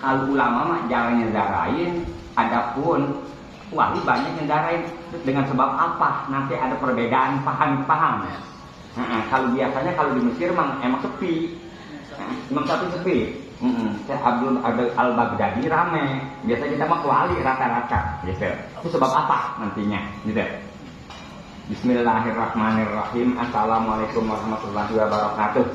Kalau ulama mah jarang nyendarain, adapun wali banyak nyendarain. Dengan sebab apa? Nanti ada perbedaan paham. Kalau biasanya kalau di Mesir emang sepi. Imam Syafi'i sepi. Syekh Abdul Al-Baghdadi rame. Biasanya kita mah wali rata-rata gitu. Itu sebab apa nantinya gitu. Bismillahirrahmanirrahim. Assalamualaikum warahmatullahi wabarakatuh.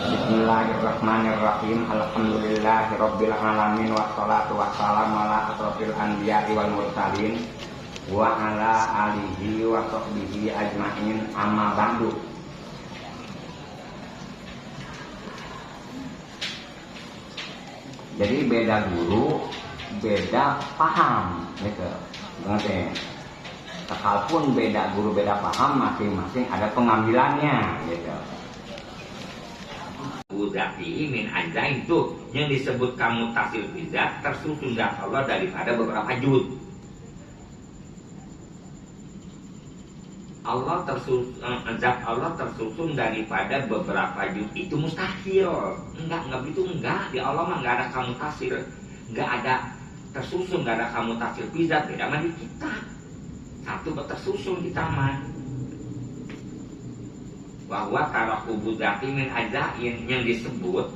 Bismillahirrahmanirrahim. Alhamdulillahirabbil alamin wassalatu wassalamu ala asrofil anbiya'i wal mursalin wa ala alihi wa sahbihi ajmain, amma ba'du. Jadi beda guru, beda paham gitu. Ngerti? Sekalipun beda guru, beda paham, masing-masing ada pengambilannya gitu. Uzati min anjain itu yang disebut kamu tasil bizat tersusun dari Allah daripada beberapa juz. Zat Allah tersusun daripada beberapa juz itu mustahil. Enggak begitu, enggak. Di Allah mah enggak ada kamu tasil, enggak ada tersusun, enggak ada kamu tasil bizat. Beda mah di kita. Satu tersusun kita mah. Bahwa tarakubu zati min ajain yang disebut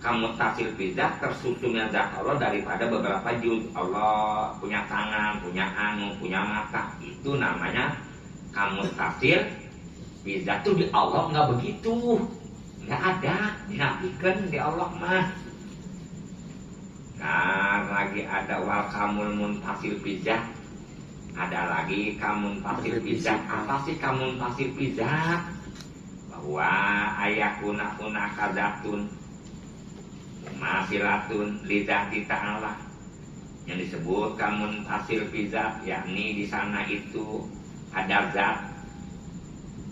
kamu tasil bizat tersusunnya zat Allah daripada beberapa juz. Allah punya tangan, punya anu, punya mata, itu namanya kamu tasil bizat. Tuh di Allah nggak begitu, nggak ada, dinafikan di Allah mah. Nah lagi ada wal kamul muntasil bizat, ada lagi kamun tasil bizat. Apa sih kamun tasil bizat? Bahwa ayakuna kadzatun masilatun lidzati ta'ala, yang disebut kamun tasil bizat, yakni di sana itu ada zat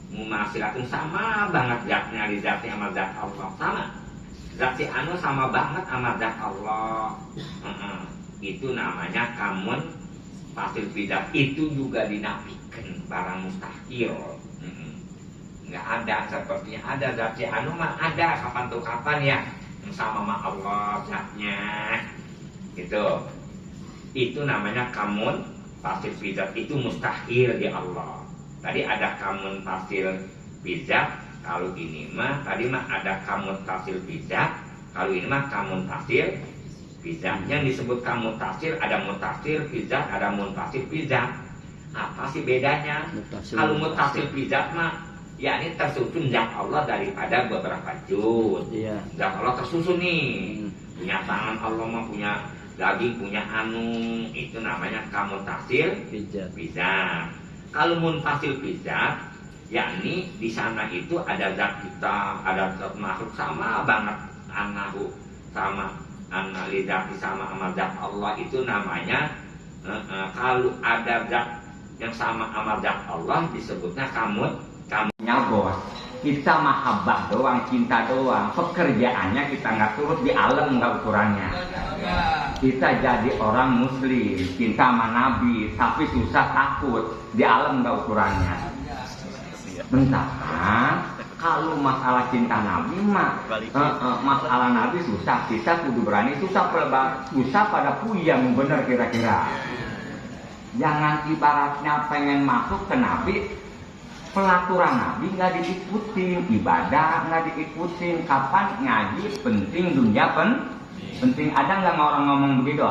mumasilatun, sama banget zatnya lidzati sama zat Allah, sama zat si anu sama banget sama zat Allah. Itu namanya kamun tasil bizat. Itu juga dinafikan barang mustahil. Nggak ada, sepertinya ada zat si anu mah ada, kapan tuh kapan ya sama sama Allah zatnya gitu. Itu namanya kamun tasil bizat, itu mustahil di Allah. Tadi ada kamun tasil bizat, kalau ini mah tadi mah ada kamun tasil bizat, kalau ini mah kamun tasil bizat. Yang disebut kamun tasil ada mutasil bizat, ada muntasil bizat. Apa sih bedanya? Kalau mutasil bizat mah yakni tersusun zat Allah daripada beberapa juz. Zat Allah tersusun nih. Punya tangan Allah mah, punya daging, punya anu, itu namanya kamu tasil bizat. Kalau muntasil bizat, yakni di sana itu ada zat kita, ada zat makhluk sama banget, anahu sama analizati sama zat Allah, itu namanya kalau ada zat yang sama sama zat Allah disebutnya kamu bos. Kita mahabbah doang, cinta doang. Pekerjaannya kita nggak turut di alam, nggak ukurannya. Kita jadi orang muslim, cinta sama Nabi, tapi susah takut, di alam nggak ukurannya. Bentar, kalau masalah cinta Nabi mah, masalah Nabi susah, kita kudu berani, susah pada puyeng, bener kira-kira. Jangan ibaratnya pengen masuk ke Nabi, pelaturan Nabi nggak diikutin, ibadah nggak diikutin. Kapan ngaji penting, dunia penting. Ada nggak orang ngomong begitu?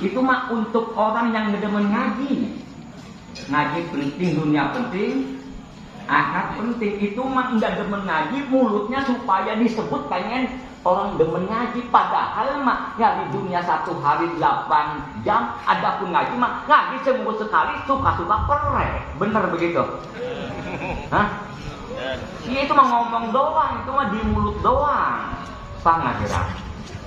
Itu mah untuk orang yang ngedemen ngaji. Ngaji penting, dunia penting, akhirat penting. Itu mah nggak demen ngaji, mulutnya supaya disebut pengen orang demen ngaji. Padahal mah ya di dunia 1 hari 8 jam, adapun ngaji mah ngaji seminggu sekali, suka-suka perek. Bener begitu? Hah? Iya, itu mah ngomong doang, itu mah di mulut doang. Sangat kira.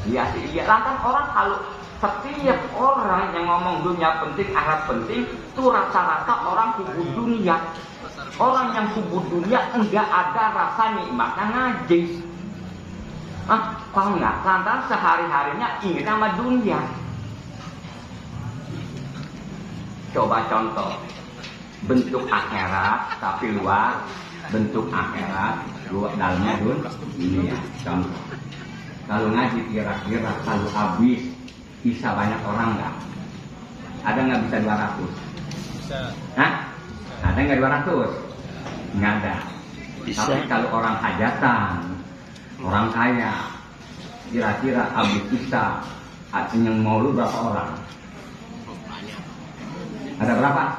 Iya sih, iya. Lantas orang kalau setiap orang yang ngomong dunia penting, akhirat penting, itu rata-rata orang kubu dunia. Orang yang kubu dunia enggak ada rasa nikmatnya ngaji. Paham nggak? Lantas sehari-harinya ingin sama dunia. Coba contoh, bentuk akhirat tapi luar, bentuk akhirat luar dalamnya dunia. Contoh, Kalau ngaji kira-kira kalau habis bisa banyak orang nggak? Ada nggak bisa 200? Bisa. Hah? Ada nggak 200? Nggak ada. Bisa. Tapi kalau orang hajatan, orang kaya, kira-kira habis bisa yang mau lu berapa orang? Ada berapa?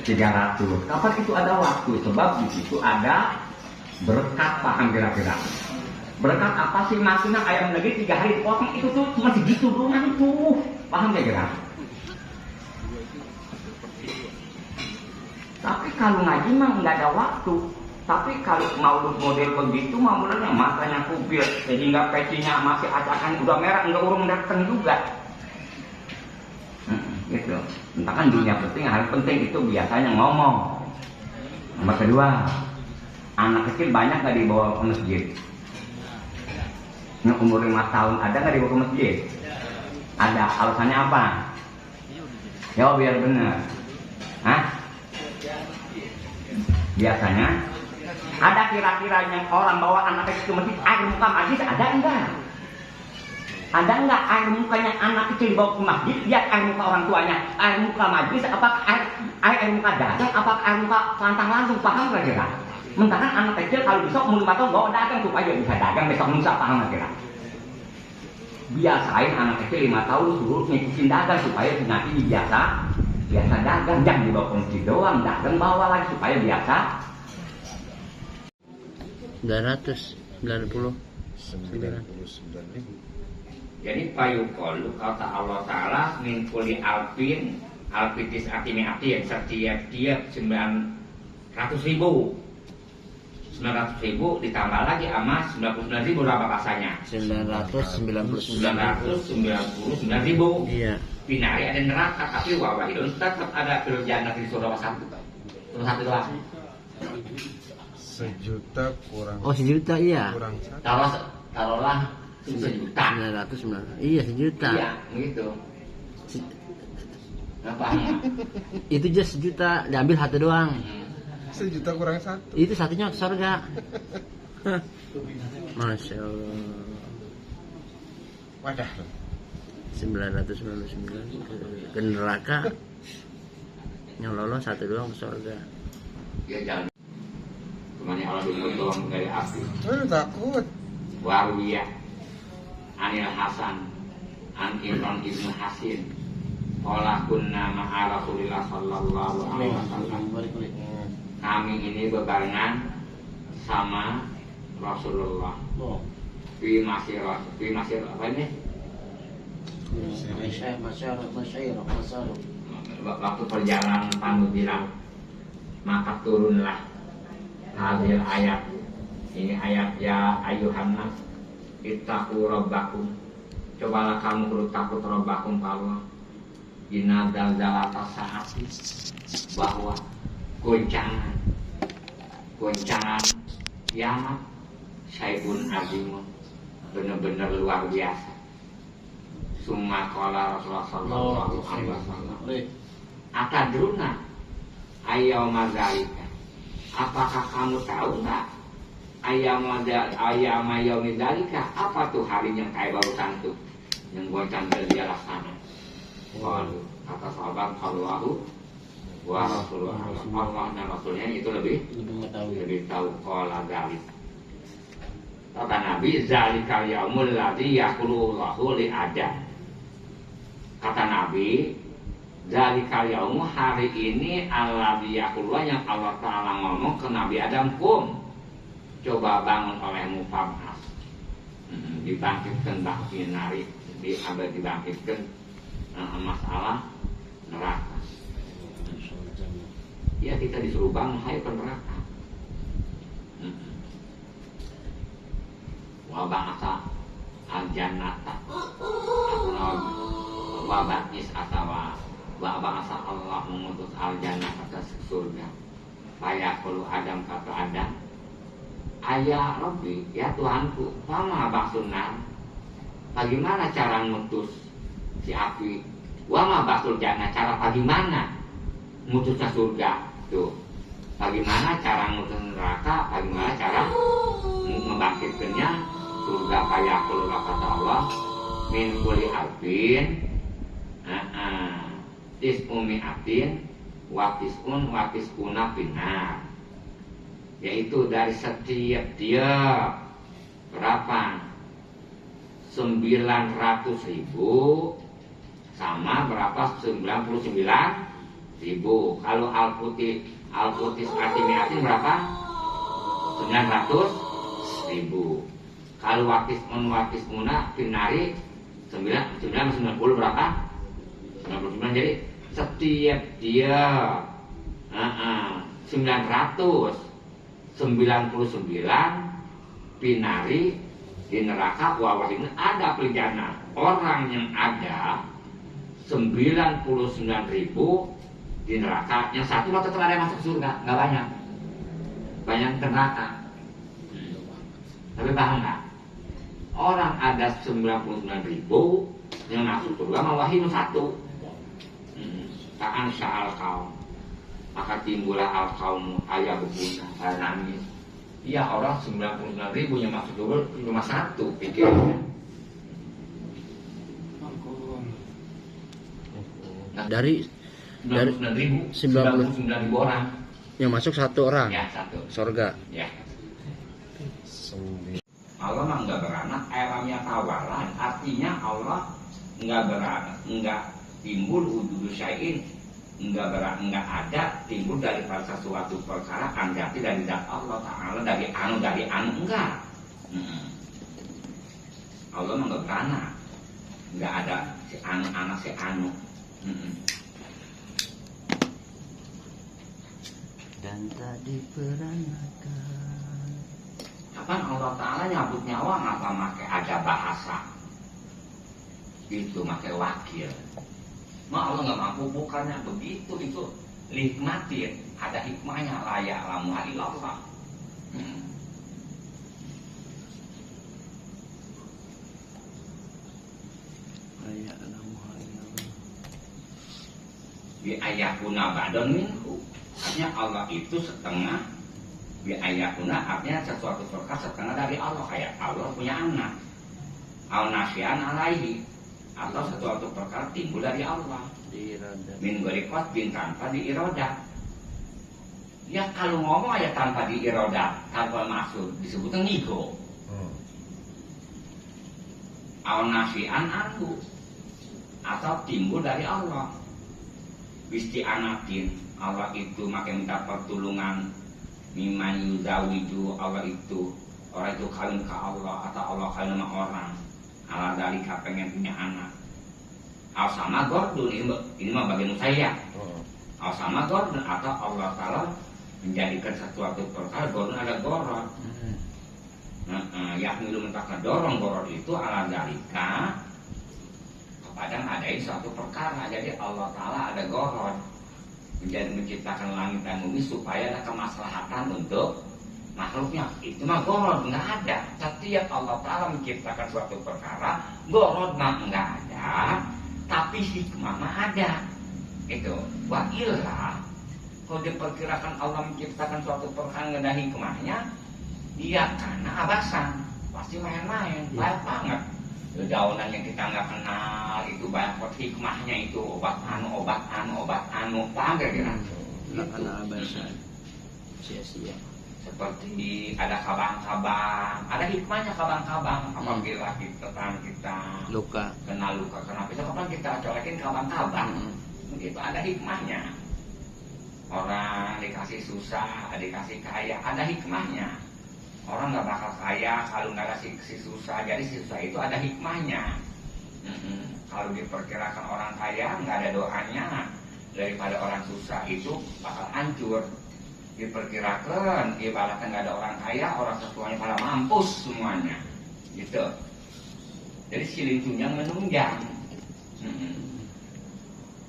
300. Kapan itu ada waktu? Sebab di situ ada berkat, paham kira-kira? Berkat apa sih? Maksudnya ayam lagi 3 hari dipotong itu tuh cuma segitu doang itu, paham kira-kira? Tapi kalau ngaji mah nggak ada waktu. Tapi kalau maulud model begitu, mauludnya matanya kubil sehingga pecinya masih acakan udah merah, nggak urung datang juga. Gitu. Entah kan dunia penting, hal penting itu biasanya ngomong. Nomor kedua, anak kecil banyak nggak dibawa ke masjid? Yang umur 5 tahun ada nggak dibawa ke masjid? Ada. Alasannya apa? Ya biar benar. Hah? Biasanya ada kira-kira yang orang bawa anak kecil ke masjid, air muka majlis ada enggak? Ada enggak air mukanya anak kecil dibawa ke masjid, lihat air muka orang tuanya, air muka majlis, apakah air muka dagang, apakah air muka pantang langsung, paham kira-kira? Sementara anak kecil kalau besok umur 5 tahun bawa dagang supaya bisa dagang besok lusa, paham kira-kira? Biasain anak kecil 5 tahun suruh ngikutin dagang supaya nanti biasa dagang, jangan dibawa ke masjid doang, dagang bawa lagi supaya biasa. 990. 99.000. Jadi payukolu kata Allah Ta'ala min kulli alfin alfitis atimi atin setiap 900.000 ditambah lagi sama 99.000 berapa pasanya? 999. 999.000. Iya. Binari ada neraka tapi wawahidun tetap ada fil jannah di surga satu. Terus satu doang. 1 juta kurang. Oh, 1 juta iya. Kurang 1. Taruhlah 1 juta. 900. Iya, 1 juta. Iya, gitu. Apanya? Itu aja 1 juta, diambil satu doang. 1 juta kurang 1. Itu satunya ke surga. Masya Allah. Wadah. 999 ke neraka. Yang lolos satu doang ke surga. Ya jangan. Kemana Allah dulu tolong dari api. Takut. Warwiyah Anil Hasan An Imran ibnu Hasin Qala kunna ma'a Rasulillah sallallahu alaihi wasallam. Kami ini bebarengan sama Rasulullah Fi masir apa ini? Waktu perjalanan pandu di laut, maka turunlah hadil ayat. Ini ayat ya ayuhan nas ittaqu rabbakum. Cobalah kamu perlu takut rabbakum Allah. Inna zalzalata saati, bahwa goncangan kiamat syai'un azimun, benar-benar luar biasa. Summa qala Rasulullah sallallahu alaihi wasallam, atadruna ayyama zalika, apakah kamu tahu enggak ayyama yaumi zalika, apa tuh harinya kayak barusan tuh yang goncang dia laksana. Qalu, kata sahabat, Allahu wa Rasulullah, Allah dan Rasulnya itu lebih tahu. Qala dzalik, kata Nabi, zalika yaumul ladzi yaqulullahu li adam. Kata Nabi, zalika yaumu, hari ini alladzi yaqulullah, yang Allah Ta'ala ngomong ke Nabi Adam, kum, coba bangun olehmu fab'as, dibangkitkan bangkit nari, dibangkitkan masalah neraka. Ya kita disuruh bangun, hai ke neraka. Wa ba'asa al-jannata wa ba'is atawa wa ba'asa Allah mengutus al-jannah kata surga. Fayaqulu Adam, kata Adam, ayah Rabbi, ya Tuhanku, fama ba'sunan, bagaimana cara ngutus si api? Wa ma ba'sul jannah, cara bagaimana ngutusnya surga? Tuh, bagaimana cara ngutus neraka? Bagaimana cara membangkitkannya surga kayak keluar kata Allah min kuli alfin tis'umi atin watis kuna binar, yaitu dari setiap dia berapa 900.000 sama berapa 99.000. Kalau al-putis atimiatin berapa 900.000. Kalau watis muna binari 90 berapa 99. Jadi setiap dia 999 binari di neraka wawah ini ada pidana. Orang yang ada 99.000 di neraka, yang satu waktu ada yang masuk surga, nggak banyak, banyak ke neraka. Tapi paham nggak? Orang ada 99.000 yang masuk surga mawahin satu. Kaan sya'al kaum, maka timbullah al kaum ayah berguna, saya nangis. Iya, orang 99.000 yang masuk surga cuma satu pikirnya. Dari 99.000 orang yang masuk satu orang ya, satu surga. ya. 9. Allah mah nggak beranak, alamnya tawaran, artinya Allah nggak beranak, nggak timbul wujudu syai'in, nggak ada timbul dari sesuatu perkara anjati dari zat Allah Ta'ala, dari anu enggak. Allah mah nggak beranak, nggak ada si anu anak si anu. Dan tadi peranakan. Kapan Allah Ta'ala nyabut nyawa ngapa make ada bahasa itu, make wakil. Allah nggak mampu, bukannya begitu, itu nikmatin, ada hikmahnya, layak lamu ilallah. Layak lamu ilallah. Bi ayakuna ba'don minhu, artinya Allah itu setengah. Bi ayakuna artinya sesuatu perkara setengah dari Allah, kayak Allah punya anak. Al nasyian alaihi, atau sesuatu perkara timbul dari Allah. Min gorikot bin tanpa diiroda. Ya kalau ngomong aja tanpa diiroda, tanpa maksud, disebutnya ngigo. Al nasyian anhu, atau timbul dari Allah. Wisti anatin, Allah itu makin minta pertolongan. Miman yuzawidu, Allah itu, orang itu kawin ke Allah, atau Allah kawin sama orang. Allah dalika pengen punya anak. Al sama gordun, ini mah bagian saya. Al sama gordun, atau Allah Ta'ala menjadikan sesuatu perkara gordun ada gorot. Yakni lu minta dorong gorot itu ala dalika kepada ngadain suatu perkara. Jadi Allah Ta'ala ada gorot, menjadi menciptakan langit dan bumi supaya ada kemaslahatan untuk makhluknya. Itu mah gorot nggak ada. Setiap Allah Ta'ala menciptakan suatu perkara, gorot mah nggak ada, tapi hikmah mah ada. Itu wa illah, kalau diperkirakan Allah menciptakan suatu perkara nggak ada hikmahnya, dia karena abasan, pasti main-main, banyak banget. Daunan yang kita nggak kenal itu banyak hikmahnya, itu obat anu, paham kira-kira? Nggak kena abasan, sia-sia. Seperti ada kabang-kabang, ada hikmahnya kabang-kabang. Apabila kita Luka. kena luka, kenapa itu kapan kita colekin kabang-kabang? Begitu ada hikmahnya. Orang dikasih susah, dikasih kaya, ada hikmahnya. Orang nggak bakal kaya kalau nggak ada si susah. Jadi si susah itu ada hikmahnya. Kalau diperkirakan orang kaya nggak ada doanya, daripada orang susah itu bakal hancur. Diperkirakan ibaratnya nggak ada orang kaya, orang semuanya pada mampus semuanya, gitu. Jadi silih tunjang menunjang.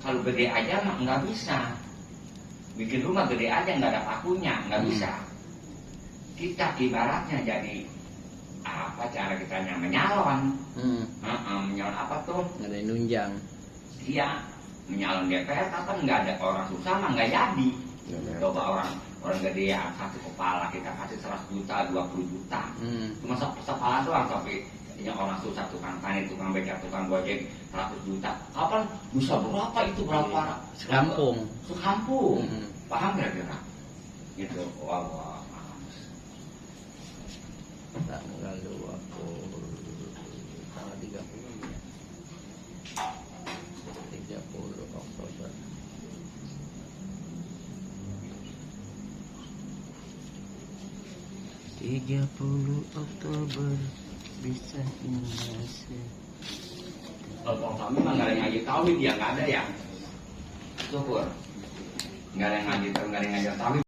Kalau gede aja mah nggak bisa. Bikin rumah gede aja nggak ada pakunya, nggak bisa. Kita ibaratnya jadi apa cara kita menyalon? Menyalon apa tuh? Nggak ada yang nunjang. Iya, menyalon DPR kapan nggak ada orang susah mah nggak jadi. Coba orang orang gede ya satu kepala kita kasih 100 juta 20 juta cuma sekepala doang, tapi yang orang susah, tukang tani, tukang becak, tukang gojek 100 juta kapan bisa berapa itu, berapa Sekampung. sekampung paham kira-kira gitu. Wah Tanggal 20 tanggal 30 ya. 30 Oktober. Oktober bisa Indonesia. kalau kami mah nggak ada yang ngaji tauhid ya, nggak ada ya syukur nggak ada yang ngaji tauhid